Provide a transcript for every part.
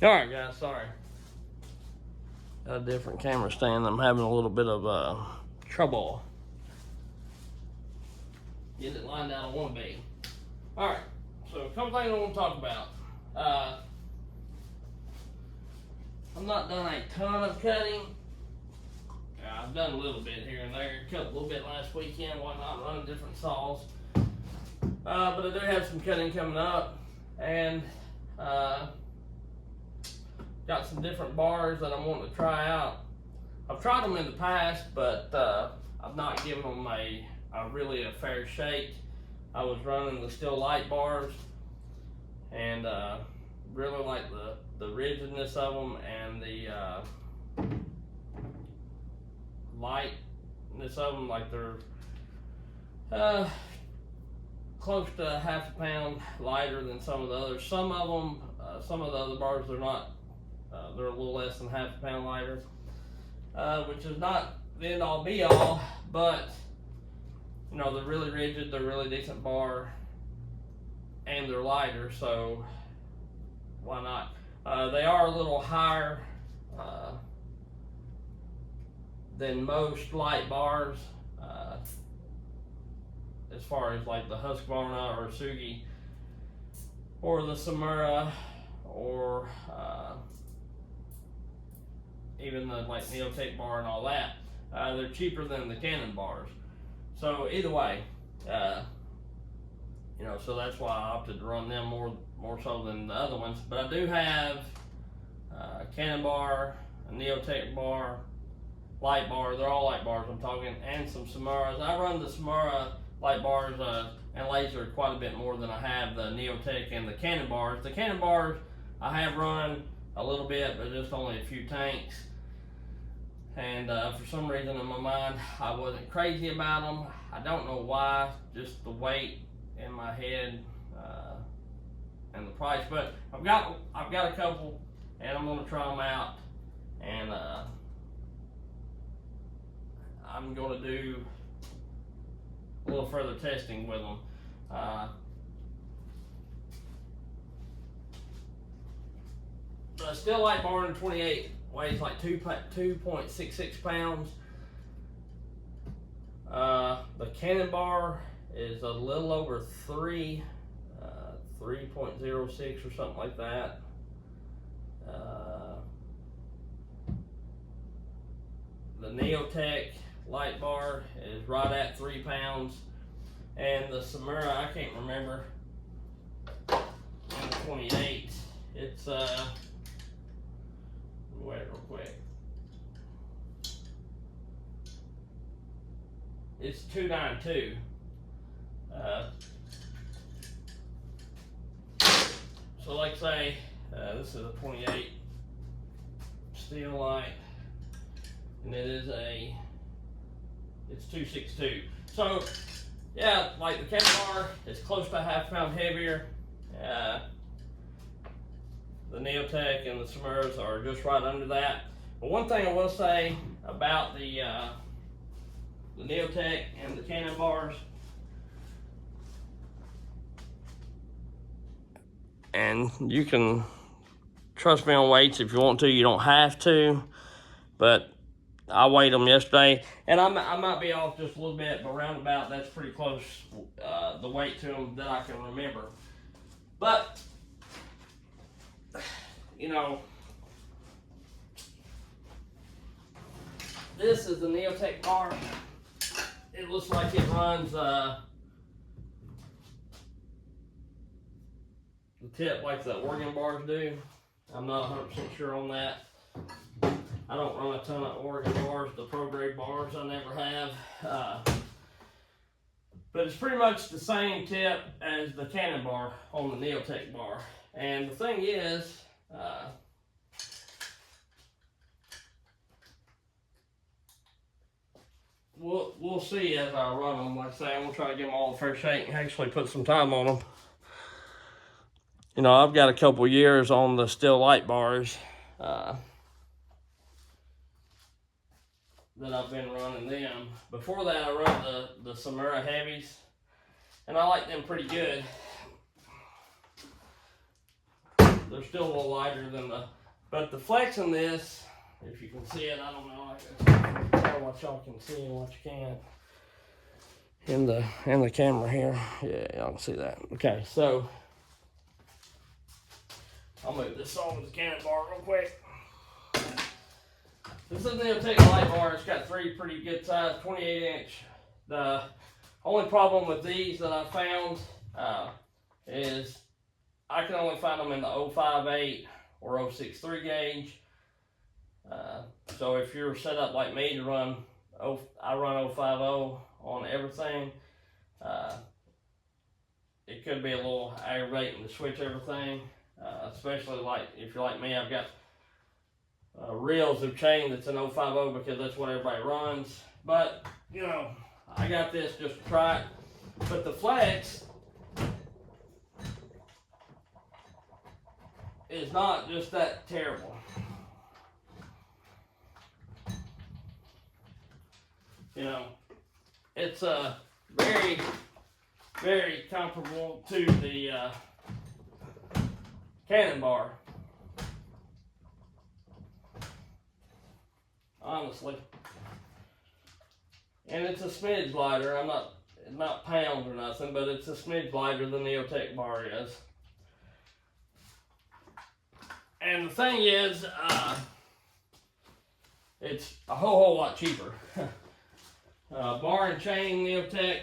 All right, guys, sorry. Got a different camera stand. I'm having a little bit of trouble getting it lined out. I want to be. All right, so a couple things I want to talk about. I'm not done a ton of cutting. I've done a little bit here and there. Cut a little bit last weekend, whatnot, running different saws. But I do have some cutting coming up, and got some different bars that I'm wanting to try out. I've tried them in the past, but I've not given them a really a fair shake. I was running the Stihl Lite bars, and really like the rigidness of them and the lightness of them. Like they're close to half a pound lighter than some of the others. Some of them, some of the other bars, they're not. They're a little less than half a pound lighter, which is not the end all be all, but you know, they're really rigid, they're really decent bar, and they're lighter, so why not? They are a little higher than most light bars, as far as like the Husqvarna or Sugi or the Samura or even the like Neotech bar and all that. They're cheaper than the Canon bars. So either way, you know, so that's why I opted to run them more so than the other ones. But I do have a Canon bar, a Neotech bar, light bar. They're all light bars I'm talking, and some Samuras. I run the Samura light bars and laser quite a bit more than I have the Neotech and the Canon bars. The Canon bars I have run a little bit, but just only a few tanks. And for some reason in my mind, I wasn't crazy about them. I don't know why, just the weight in my head and the price. But I've got a couple, and I'm gonna try them out, and I'm gonna do a little further testing with them. The Stihl Lite bar in 28 weighs like 2.66 pounds. The Canon bar is a little over 3, 3.06 or something like that. The Neotech light bar is right at 3 pounds, and the Samura, I can't remember, on the 28, it's wait real quick. It's 292. So like say, this is a 28 Stihl Lite, and it's 262. So yeah, like the Canon bar is close to a half pound heavier. The Neotech and the Samuras are just right under that. But one thing I will say about the Neotech and the Canon bars, and you can trust me on weights if you want to, you don't have to, but I weighed them yesterday, and I might be off just a little bit, but roundabout that's pretty close, the weight to them that I can remember. But you know, this is the Neotech bar. It looks like it runs the tip like the Oregon bars do. I'm not 100% sure on that. I don't run a ton of Oregon bars, the pro grade bars, I never have. But it's pretty much the same tip as the Canon bar on the Neotech bar. And the thing is, we'll see as I run them. Like I say, I'm gonna try to give them all a fair shake and actually put some time on them. You know, I've got a couple years on the Stihl Lite bars that I've been running them. Before that, I run the Samura heavies, and I like them pretty good. they're still a little lighter than but the flex in this, if you can see it, I don't know, I don't know what y'all can see and what you can't in the camera here. Yeah, y'all can see that. Okay, so I'll move this on with the cannon bar real quick. This is a Neotech light bar. It's got 3 pretty good size 28-inch. The only problem with these that I found is I can only find them in the 058 or 063 gauge. So if you're set up like me to run, I run 050 on everything. It could be a little aggravating to switch everything, especially like if you're like me. I've got reels of chain that's an 050 because that's what everybody runs. But you know, I got this just to try it. But the flex is not just that terrible. You know, it's very, very comparable to the cannon bar. Honestly. And it's a smidge lighter. Not pounds or nothing, but it's a smidge lighter than the Neotech bar is. And the thing is, it's a whole lot cheaper. Bar and chain Neotech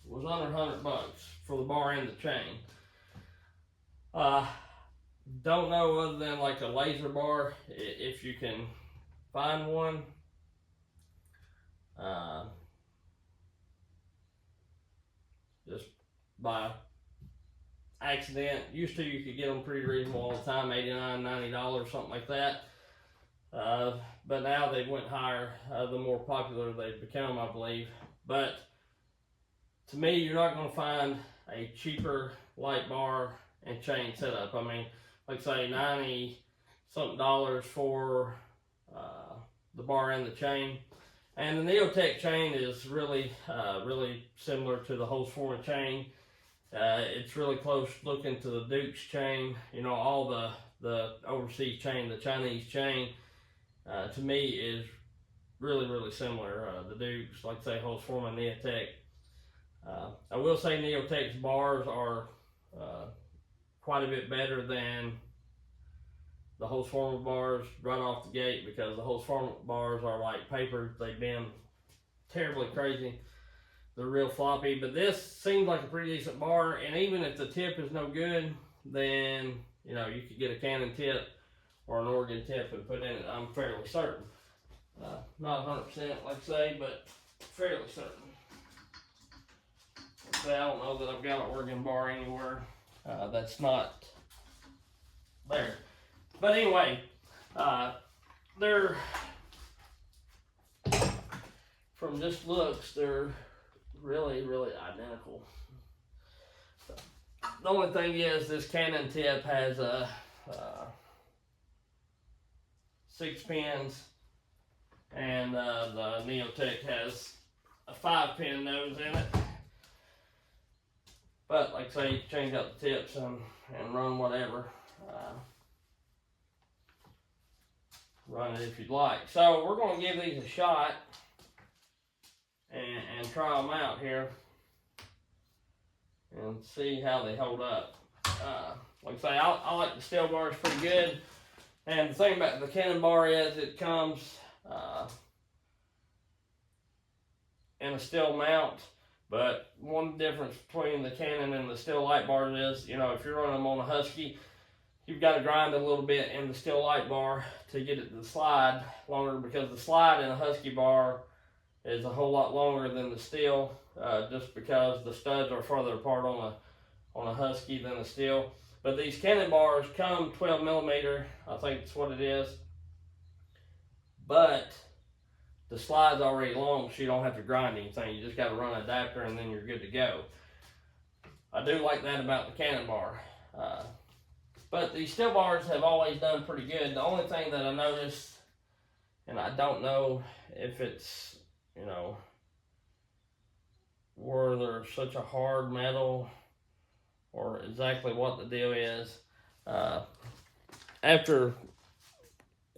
was under $100 for the bar and the chain. Don't know other than like a laser bar, if you can find one. Just by accident. Used to you could get them pretty reasonable all the time, $89, $90, something like that. But now they went higher, the more popular they've become, I believe. But to me, you're not going to find a cheaper light bar and chain setup. I mean, like say $90 something for the bar and the chain. And the Neotech chain is really, really similar to the Husqvarna chain. It's really close looking to the Dukes chain. You know, all the overseas chain, the Chinese chain, to me is really, really similar. The Dukes, like say Husqvarna, Neotech. I will say Neotech's bars are quite a bit better than the Husqvarna bars right off the gate, because the Husqvarna bars are like paper. They've been terribly crazy. They're real floppy, but this seems like a pretty decent bar. And even if the tip is no good, then you know you could get a Canon tip or an Oregon tip and put in it. I'm fairly certain, not 100% like I say, but fairly certain. I don't know that I've got an Oregon bar anywhere that's not there. But anyway, they're, from just looks, they're really, really identical. So, the only thing is this Canon tip has a 6 pins, and the Neotech has a 5-pin nose in it. But like I say, you can change out the tips and run whatever. Run it if you'd like. So we're going to give these a shot and try them out here and see how they hold up. Like I say, I like the steel bars pretty good. And the thing about the Canon bar is it comes in a steel mount. But one difference between the Canon and the steel light bars is, you know, if you're running them on a Husky, you've got to grind a little bit in the steel light bar to get it to slide longer, because the slide in a Husky bar is a whole lot longer than the steel, just because the studs are farther apart on a Husky than a steel. But these Canon bars come 12 millimeter, I think that's what it is. But the slide's already long, so you don't have to grind anything. You just got to run an adapter and then you're good to go. I do like that about the Canon bar. But these steel bars have always done pretty good. The only thing that I noticed, and I don't know if it's, you know, where they're such a hard metal or exactly what the deal is, After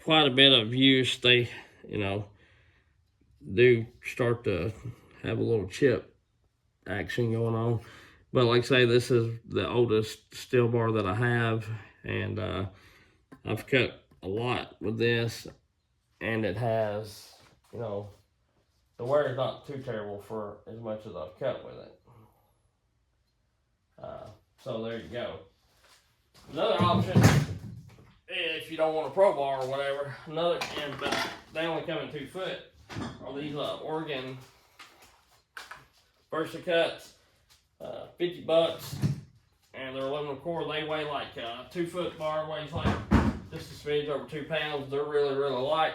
quite a bit of use, they, do start to have a little chip action going on. But like I say, this is the oldest steel bar that I have, and I've cut a lot with this, and it has, the wear is not too terrible for as much as I've cut with it. So there you go. Another option, if you don't want a pro bar or whatever, but they only come in 2 foot, are these Oregon VersaCuts, $50, and they're aluminum core. They weigh like 2 foot bar weighs like just a smidge over 2 pounds. They're really light,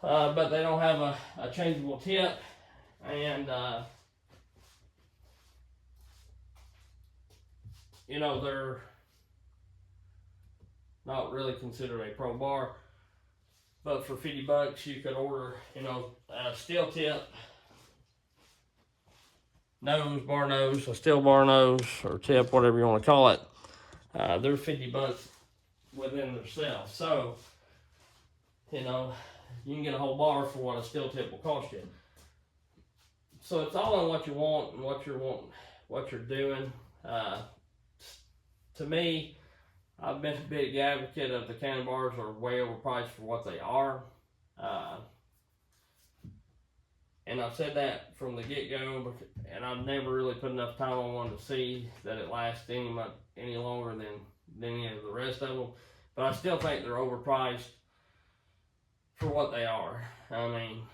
but they don't have a changeable tip, and they're not really considered a pro bar. But for $50, you could order, a steel tip nose, bar nose, a steel bar nose, or tip, whatever you want to call it. They're $50 within themselves. So, you can get a whole bar for what a steel tip will cost you. So it's all on what you want and what you're doing. To me, I've been a big advocate of the cannon bars are way overpriced for what they are. And I've said that from the get-go, and I've never really put enough time on one to see that it lasts any longer than any of the rest of them. But I still think they're overpriced for what they are. I mean,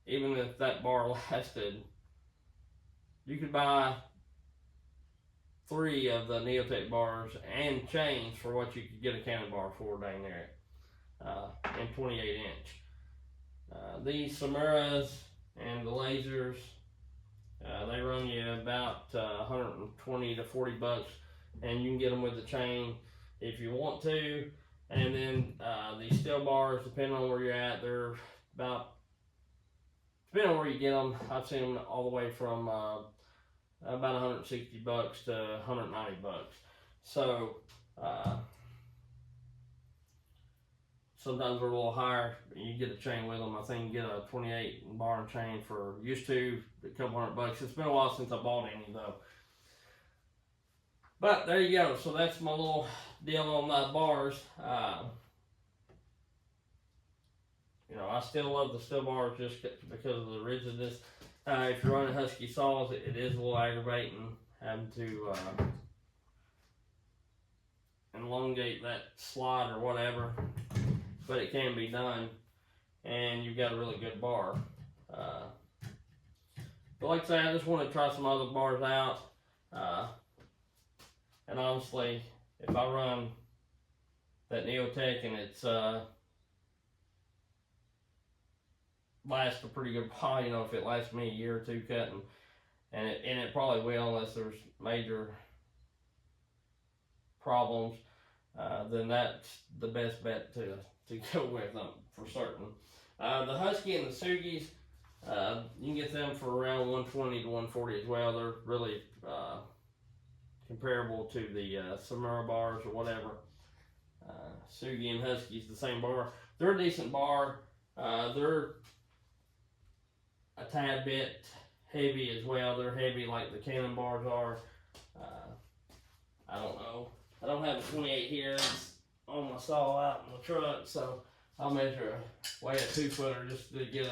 even if that bar lasted, you could buy 3 of the Neotech bars and chains for what you could get a cannon bar for dang near it, in 28 inch. These Samuras and the lasers, they run you about 120 to $40, and you can get them with the chain if you want to. And then these steel bars, depending on where you're at, they're depending on where you get them, I've seen them all the way from about $160 to $190. So sometimes they're a little higher. You get a chain with them. I think you get a 28 bar and chain for used to a couple $100. It's been a while since I bought any though. But there you go. So that's my little deal on the bars. I still love the steel bars just because of the rigidness. If you're running Husky saws, it is a little aggravating having to elongate that slot or whatever, but it can be done, and you've got a really good bar. But like I say, I just want to try some other bars out, and honestly, if I run that Neotech and it's lasts a pretty good while, if it lasts me a year or two cutting, and it probably will unless there's major problems, then that's the best bet to go with them for certain. The Husky and the Sugis, you can get them for around $120 to $140 as well. They're really comparable to the Samura bars or whatever. Sugi and Husky's the same bar. They're a decent bar. They're a tad bit heavy as well. They're heavy like the cannon bars are. I don't know. I don't have a 28 here. It's on my saw out in the truck, so I'll measure weigh a 2 footer just to get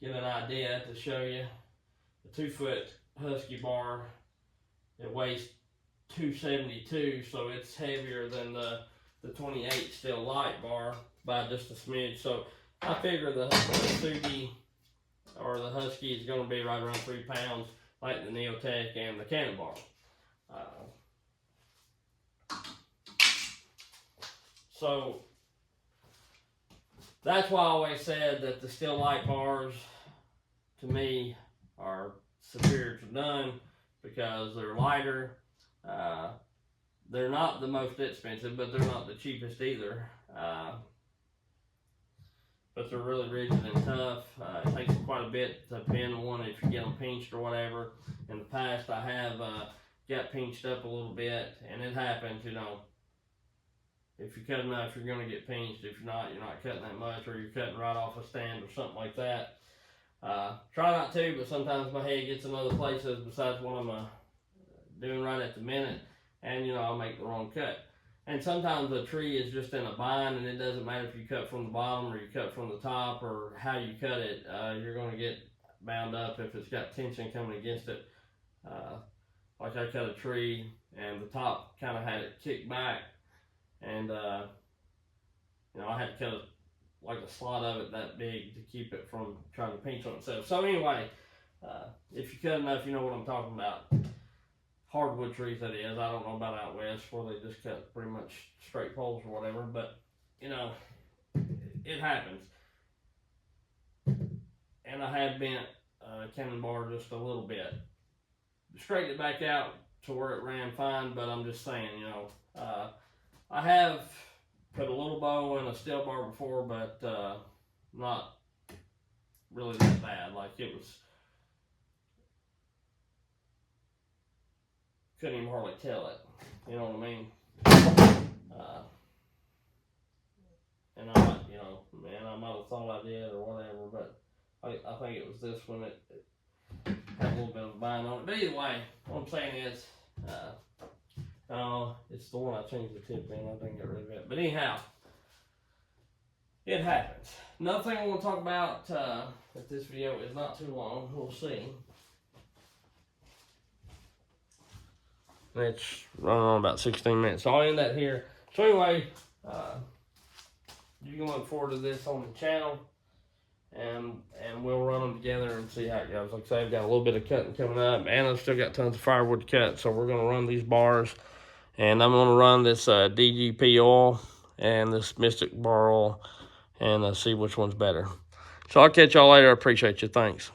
an idea to show you. The 2 foot Husky bar, it weighs 272, so it's heavier than the 28 steel light bar by just a smidge. So I figure the Sugi or the Husky is going to be right around 3 pounds, like the Neotech and the cannon bar. So that's why I always said that the steel light bars, to me, are superior to none because they're lighter. They're not the most expensive, but they're not the cheapest either. But they're really rigid and tough. It takes quite a bit to pin one if you get them pinched or whatever. In the past, I have got pinched up a little bit, and it happens, you know. If you cut enough, you're going to get pinched. If you're not cutting that much, or you're cutting right off a stand or something like that. Try not to, but sometimes my head gets in other places besides what I'm doing right at the minute, and you know, I'll make the wrong cut. And sometimes a tree is just in a bind, and it doesn't matter if you cut from the bottom or you cut from the top or how you cut it, you're going to get bound up if it's got tension coming against it. Like I cut a tree, and the top kind of had it kicked back, and you know, I had to cut like a slot of it that big to keep it from trying to pinch on itself. So anyway, if you cut enough, you know what I'm talking about. Hardwood trees, that is. I don't know about out west where they just cut pretty much straight poles or whatever, but you know, it happens. And I had bent cannon bar just a little bit. Straightened it back out to where it ran fine, but I'm just saying, you know, I have put a little bow in a steel bar before, but not really that bad. Like it was, couldn't even hardly tell it. You know what I mean? And I might, you know, man, I might have thought I did or whatever, but I think it was this one that had a little bit of a bind on it. But either way, what I'm saying is, it's the one I changed the tip in. I didn't get rid of it. But anyhow, it happens. Another thing I want to talk about, if this video is not too long, we'll see. It's running on about 16 minutes. So I'll end that here. So anyway, you can look forward to this on the channel. And we'll run them together and see how it goes. Like I say, I've got a little bit of cutting coming up, and I've still got tons of firewood to cut. So we're going to run these bars, and I'm going to run this DGP oil and this Mystic bar oil, and see which one's better. So I'll catch y'all later. I appreciate you. Thanks.